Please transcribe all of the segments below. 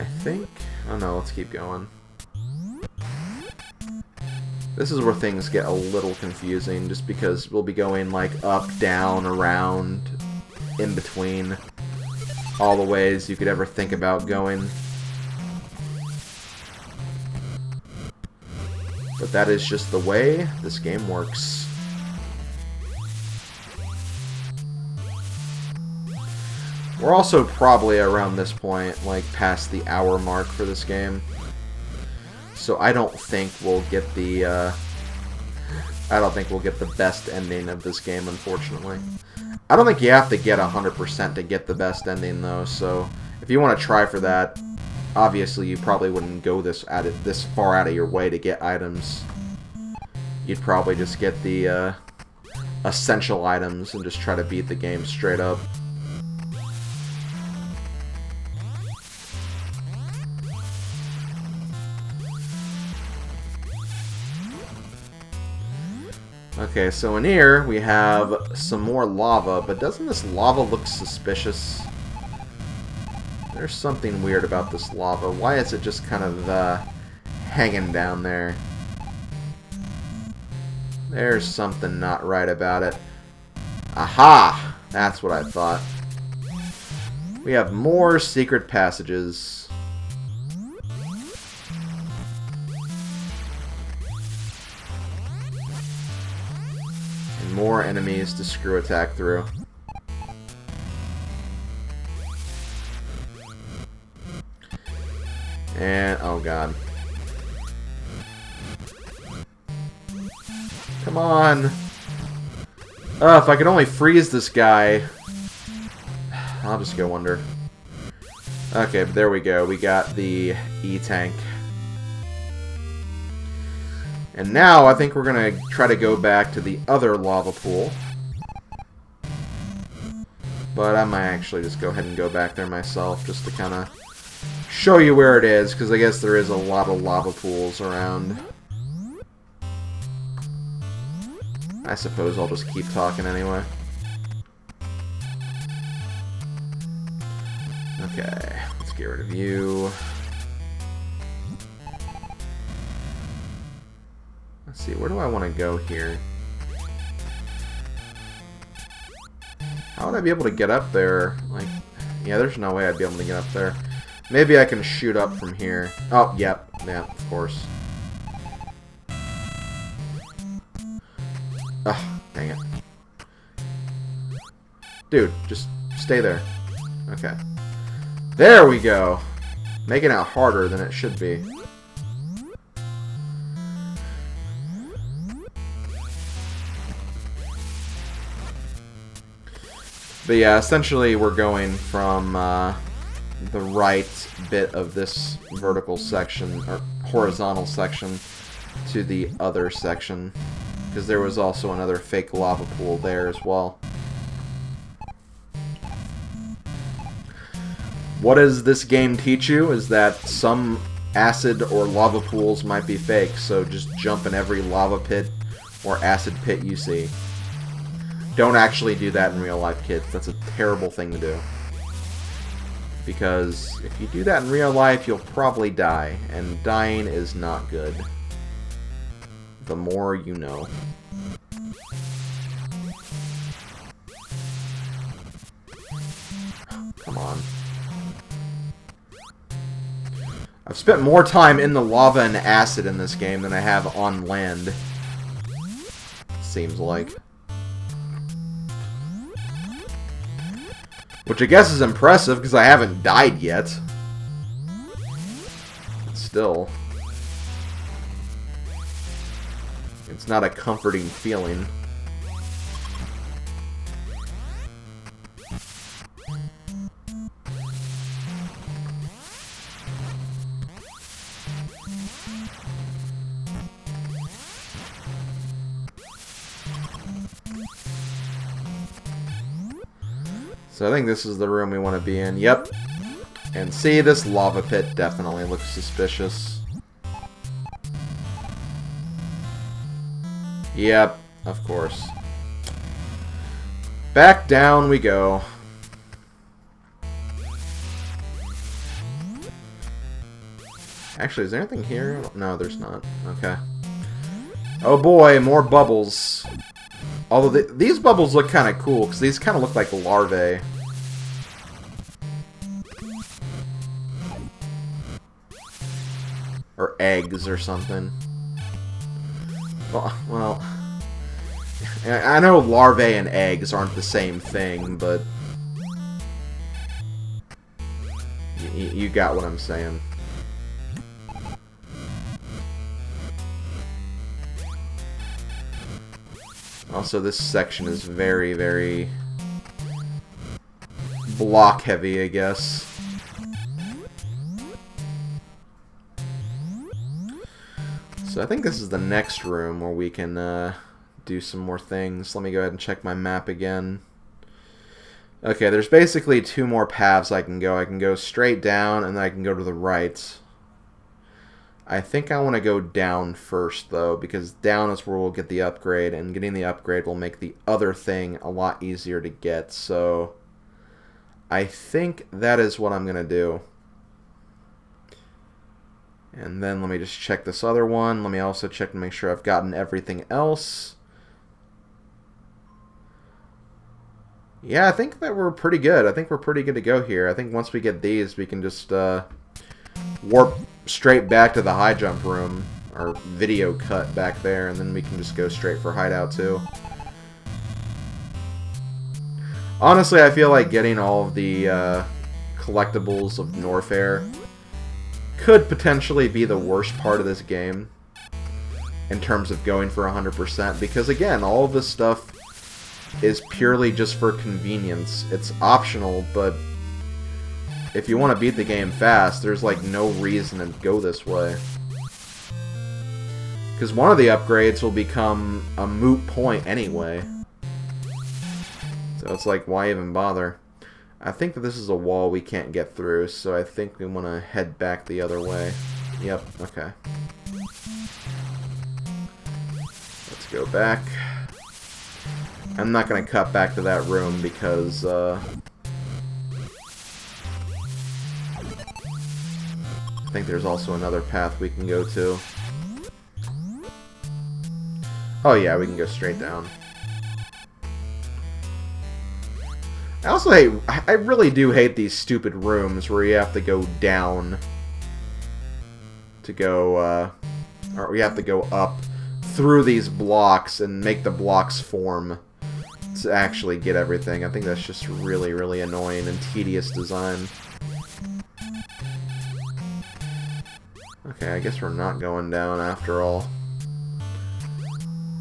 I think... Oh no, let's keep going. This is where things get a little confusing, just because we'll be going, like, up, down, around, in between. All the ways you could ever think about going. But that is just the way this game works. We're also probably around this point, like, past the hour mark for this game. So I don't think we'll get the, best ending of this game, unfortunately. I don't think you have to get 100% to get the best ending, though, so if you want to try for that, obviously you probably wouldn't go this far out of your way to get items. You'd probably just get the, essential items and just try to beat the game straight up. Okay, so in here we have some more lava, but doesn't this lava look suspicious? There's something weird about this lava. Why is it just kind of hanging down there? There's something not right about it. Aha! That's what I thought. We have more secret passages. More enemies to screw attack through. And, oh god. Come on! If I could only freeze this guy. I'll just go under. Okay, but there we go. We got the E-tank. And now, I think we're going to try to go back to the other lava pool. But I might actually just go ahead and go back there myself, just to kind of show you where it is, because I guess there is a lot of lava pools around. I suppose I'll just keep talking anyway. Okay, let's get rid of you. Let's see, where do I want to go here? How would I be able to get up there? Like, yeah, there's no way I'd be able to get up there. Maybe I can shoot up from here. Oh, yep. Yeah, of course. Ugh, dang it. Dude, just stay there. Okay. There we go! Making it harder than it should be. But yeah, essentially we're going from the right bit of this vertical section, or horizontal section, to the other section. Because there was also another fake lava pool there as well. What does this game teach you? Is that some acid or lava pools might be fake, so just jump in every lava pit or acid pit you see. Don't actually do that in real life, kids. That's a terrible thing to do. Because if you do that in real life, you'll probably die. And dying is not good. The more you know. Come on. I've spent more time in the lava and acid in this game than I have on land. Seems like. Which I guess is impressive, because I haven't died yet. But still. It's not a comforting feeling. So I think this is the room we want to be in. Yep. And see, this lava pit definitely looks suspicious. Yep, of course. Back down we go. Actually, is there anything here? No, there's not. Okay. Oh boy, more bubbles. Although these bubbles look kind of cool, because these kind of look like larvae. Or eggs or something. Well, I know larvae and eggs aren't the same thing, but you got what I'm saying. Also, this section is very, very block heavy, I guess. So I think this is the next room where we can do some more things. Let me go ahead and check my map again. Okay, there's basically two more paths I can go. I can go straight down, and then I can go to the right. I think I want to go down first, though, because down is where we'll get the upgrade, and getting the upgrade will make the other thing a lot easier to get. So I think that is what I'm going to do. And then let me just check this other one. Let me also check to make sure I've gotten everything else. Yeah, I think that we're pretty good. I think we're pretty good to go here. I think once we get these, we can just warp straight back to the high jump room, or video cut back there, and then we can just go straight for hideout too. Honestly, I feel like getting all of the collectibles of Norfair could potentially be the worst part of this game in terms of going for 100%, because again, all of this stuff is purely just for convenience. It's optional, but if you want to beat the game fast, there's like no reason to go this way. Because one of the upgrades will become a moot point anyway. So it's like, why even bother? I think that this is a wall we can't get through, so I think we want to head back the other way. Yep, okay. Let's go back. I'm not going to cut back to that room because I think there's also another path we can go to. Oh yeah, we can go straight down. I also hate, I really do hate these stupid rooms where you have to go down to go, or you have to go up through these blocks and make the blocks form to actually get everything. I think that's just really, really annoying and tedious design. Okay, I guess we're not going down after all.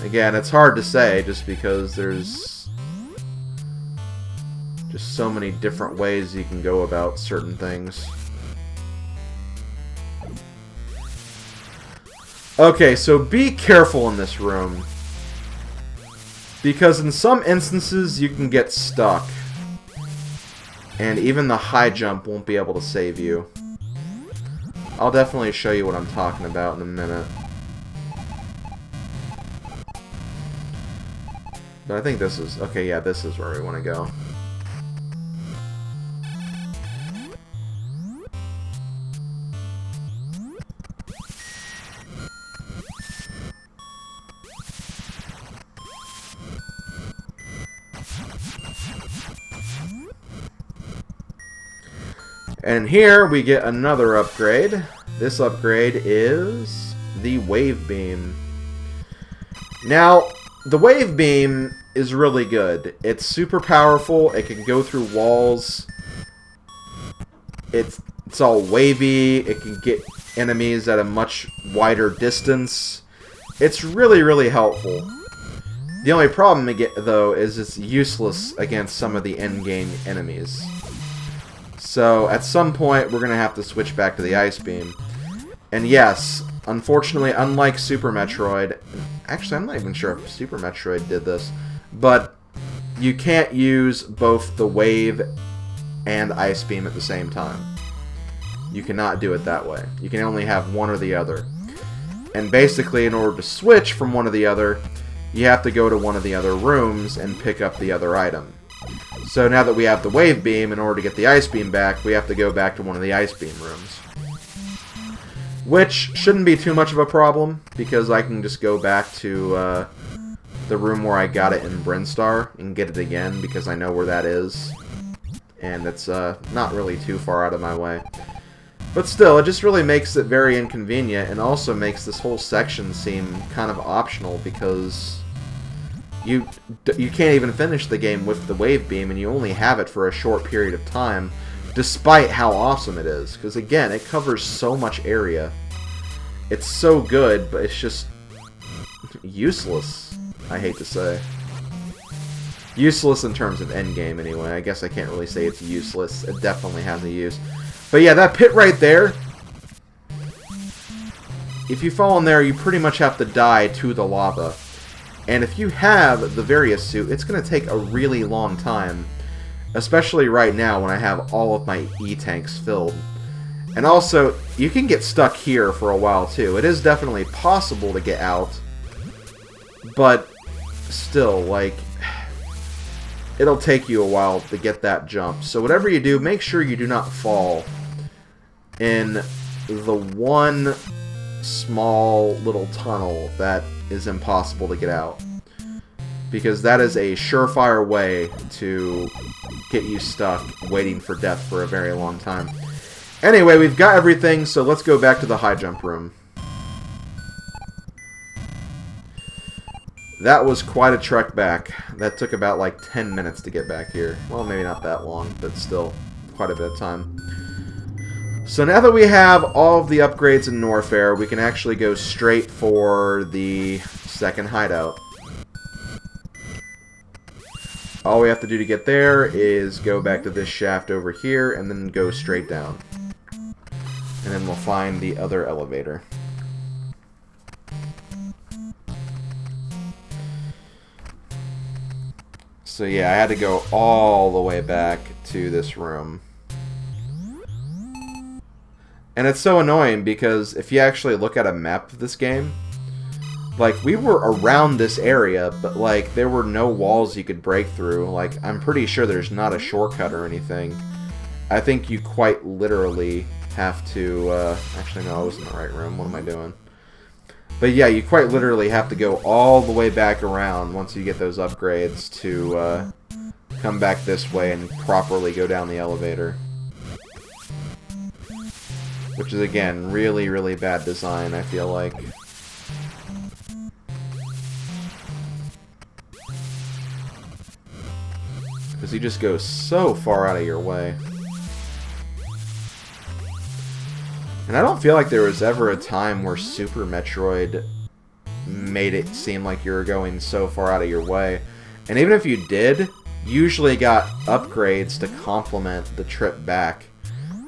Again, it's hard to say just because there's just so many different ways you can go about certain things. Okay, so be careful in this room, because in some instances you can get stuck, and even the high jump won't be able to save you. I'll definitely show you what I'm talking about in a minute. But I think this is... okay, yeah, this is where we want to go. And here we get another upgrade. This upgrade is the Wave Beam. Now, the Wave Beam is really good. It's super powerful. It can go through walls. It's all wavy. It can get enemies at a much wider distance. It's really, really helpful. The only problem we get, though, is it's useless against some of the end-game enemies. So, at some point, we're going to have to switch back to the Ice Beam. And yes, unfortunately, unlike Super Metroid... actually, I'm not even sure if Super Metroid did this, but you can't use both the Wave and Ice Beam at the same time. You cannot do it that way. You can only have one or the other. And basically, in order to switch from one to the other, you have to go to one of the other rooms and pick up the other item. So now that we have the Wave Beam, in order to get the Ice Beam back, we have to go back to one of the Ice Beam rooms. which shouldn't be too much of a problem, because I can just go back to the room where I got it in Brinstar and get it again, because I know where that is. And it's not really too far out of my way. But still, it just really makes it very inconvenient, and also makes this whole section seem kind of optional, because you can't even finish the game with the wave beam, and you only have it for a short period of time, despite how awesome it is. Because again, it covers so much area. It's so good, but it's just useless, I hate to say. Useless in terms of endgame, anyway. I guess I can't really say it's useless. It definitely has a use. But yeah, that pit right there, if you fall in there, you pretty much have to die to the lava. And if you have the Various suit, it's going to take a really long time. Especially right now when I have all of my E-tanks filled. And also, you can get stuck here for a while too. It is definitely possible to get out. But still, like, it'll take you a while to get that jump. So whatever you do, make sure you do not fall in the one small little tunnel that is impossible to get out. Because that is a surefire way to get you stuck waiting for death for a very long time. Anyway, we've got everything, so let's go back to the high jump room. That was quite a trek back. That took about like 10 minutes to get back here. Well, maybe not that long, but still quite a bit of time. So now that we have all of the upgrades in Norfair, we can actually go straight for the second hideout. All we have to do to get there is go back to this shaft over here and then go straight down. And then we'll find the other elevator. So yeah, I had to go all the way back to this room. And it's so annoying because if you actually look at a map of this game, like, we were around this area, but, like, there were no walls you could break through. Like, I'm pretty sure there's not a shortcut or anything. I think you quite literally have to, actually, no, I was in the right room. What am I doing? But yeah, you quite literally have to go all the way back around once you get those upgrades to come back this way and properly go down the elevator. Which is, again, really, really bad design, I feel like. Because you just go so far out of your way. And I don't feel like there was ever a time where Super Metroid made it seem like you were going so far out of your way. And even if you did, you usually got upgrades to complement the trip back.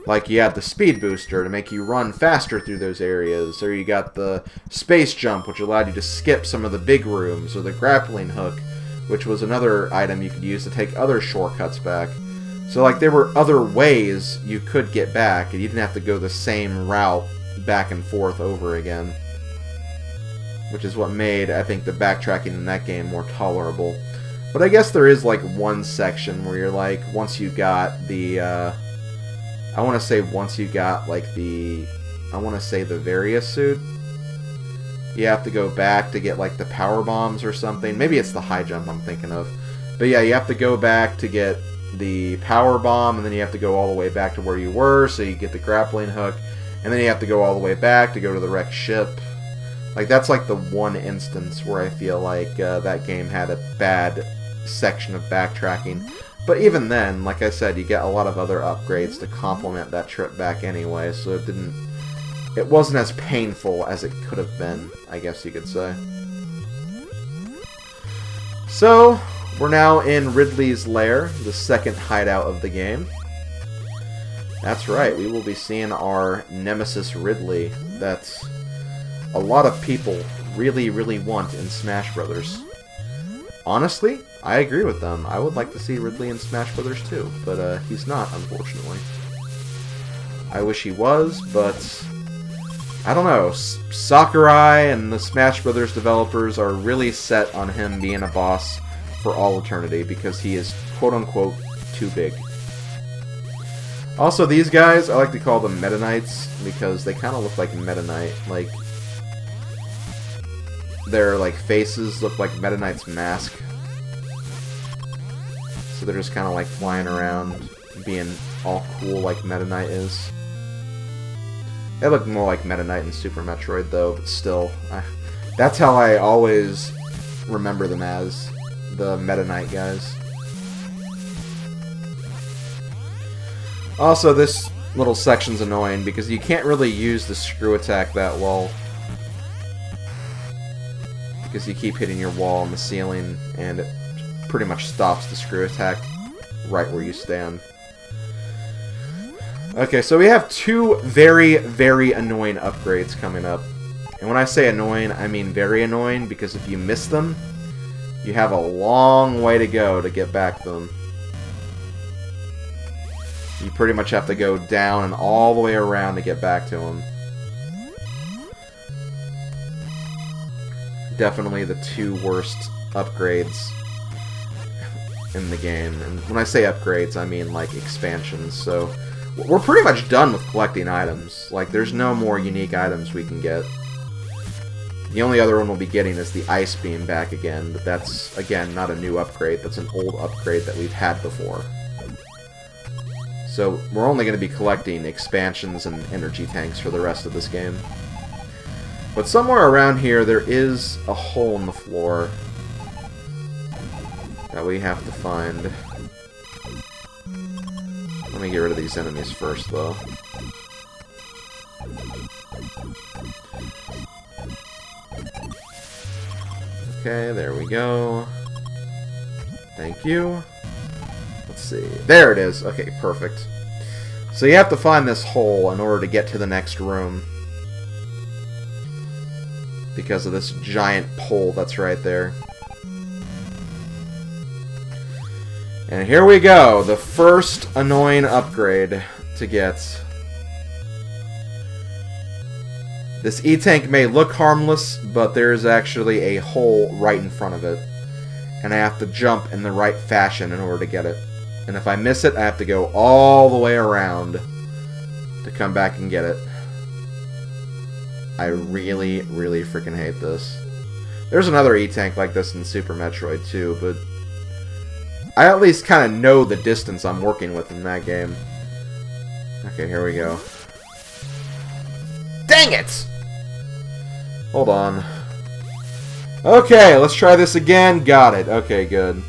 Like, you had the speed booster to make you run faster through those areas, or you got the space jump, which allowed you to skip some of the big rooms, or the grappling hook, which was another item you could use to take other shortcuts back. So, like, there were other ways you could get back, and you didn't have to go the same route back and forth over again. Which is what made, I think, the backtracking in that game more tolerable. But I guess there is, like, one section where you're, like, once you got the, I want to say once you got, like, the, I want to say the Various suit, you have to go back to get, like, the power bombs or something. Maybe it's the high jump I'm thinking of. But yeah, you have to go back to get the power bomb, and then you have to go all the way back to where you were, so you get the grappling hook, and then you have to go all the way back to go to the wrecked ship. Like, that's like the one instance where I feel like that game had a bad section of backtracking. But even then, like I said, you get a lot of other upgrades to complement that trip back anyway, so it wasn't as painful as it could have been, I guess you could say. So, we're now in Ridley's Lair, the second hideout of the game. That's right, we will be seeing our nemesis Ridley that a lot of people really, really want in Smash Brothers. Honestly, I agree with them. I would like to see Ridley in Smash Brothers too, but he's not, unfortunately. I wish he was, but I don't know. Sakurai and the Smash Brothers developers are really set on him being a boss for all eternity because he is quote-unquote too big. Also, these guys, I like to call them Meta Knights because they kind of look like Meta Knight. Like, their like faces look like Meta Knight's mask. So they're just kind of like flying around, being all cool like Meta Knight is. They look more like Meta Knight in Super Metroid, though, but still, that's how I always remember them as, the Meta Knight guys. Also, this little section's annoying because you can't really use the screw attack that well. Because you keep hitting your wall on the ceiling, and it pretty much stops the screw attack right where you stand. Okay, so we have two very, very annoying upgrades coming up. And when I say annoying, I mean very annoying, because if you miss them, you have a long way to go to get back to them. You pretty much have to go down and all the way around to get back to them. Definitely the two worst upgrades in the game. And when I say upgrades, I mean like expansions. So we're pretty much done with collecting items. Like, there's no more unique items we can get. The only other one we'll be getting is the Ice Beam back again, but that's, again, not a new upgrade. That's an old upgrade that we've had before. So we're only going to be collecting expansions and energy tanks for the rest of this game. But somewhere around here, there is a hole in the floor that we have to find. Let me get rid of these enemies first, though. Okay, there we go. Thank you. Let's see. There it is. Okay, perfect. So you have to find this hole in order to get to the next room. Because of this giant pole that's right there. And here we go, the first annoying upgrade to get. This E-Tank may look harmless, but there's actually a hole right in front of it. And I have to jump in the right fashion in order to get it. And if I miss it, I have to go all the way around to come back and get it. I really, really freaking hate this. There's another E-Tank like this in Super Metroid too, but I at least kind of know the distance I'm working with in that game. Okay, here we go. Dang it! Hold on. Okay, let's try this again. Got it. Okay, good.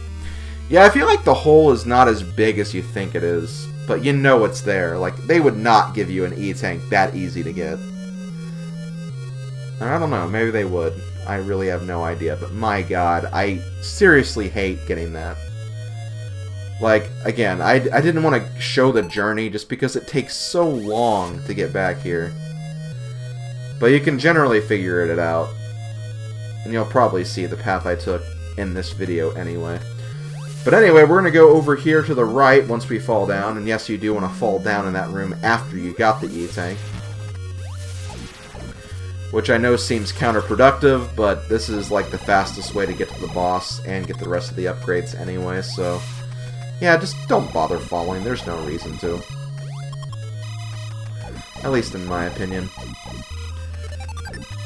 Yeah, I feel like the hole is not as big as you think it is, but you know it's there. Like, they would not give you an E-Tank that easy to get. I don't know, maybe they would. I really have no idea, but my god, I seriously hate getting that. Like, again, I didn't want to show the journey just because it takes so long to get back here. But you can generally figure it out. And you'll probably see the path I took in this video anyway. But anyway, we're going to go over here to the right once we fall down. And yes, you do want to fall down in that room after you got the E-Tank. Which I know seems counterproductive, but this is like the fastest way to get to the boss and get the rest of the upgrades anyway, so yeah, just don't bother following. There's no reason to. At least in my opinion.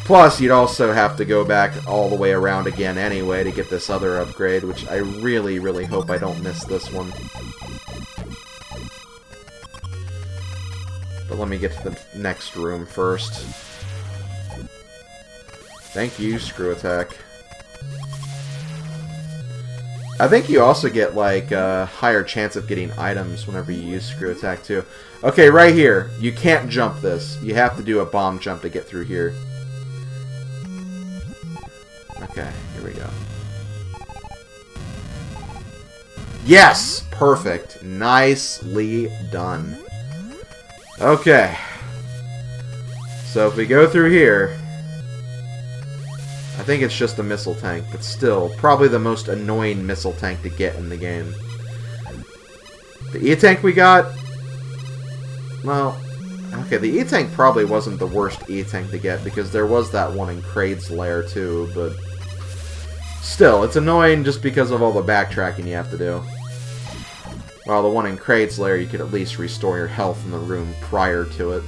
Plus, you'd also have to go back all the way around again anyway to get this other upgrade, which I really, really hope I don't miss this one. But let me get to the next room first. Thank you, Screw Attack. I think you also get, like, a higher chance of getting items whenever you use Screw Attack, too. Okay, right here. You can't jump this. You have to do a bomb jump to get through here. Okay, here we go. Yes! Perfect. Nicely done. Okay. So if we go through here, I think it's just a missile tank, but still, probably the most annoying missile tank to get in the game. The E-Tank we got, well, okay, the E-Tank probably wasn't the worst E-Tank to get, because there was that one in Kraid's lair too, but still, it's annoying just because of all the backtracking you have to do. While the one in Kraid's lair, you could at least restore your health in the room prior to it.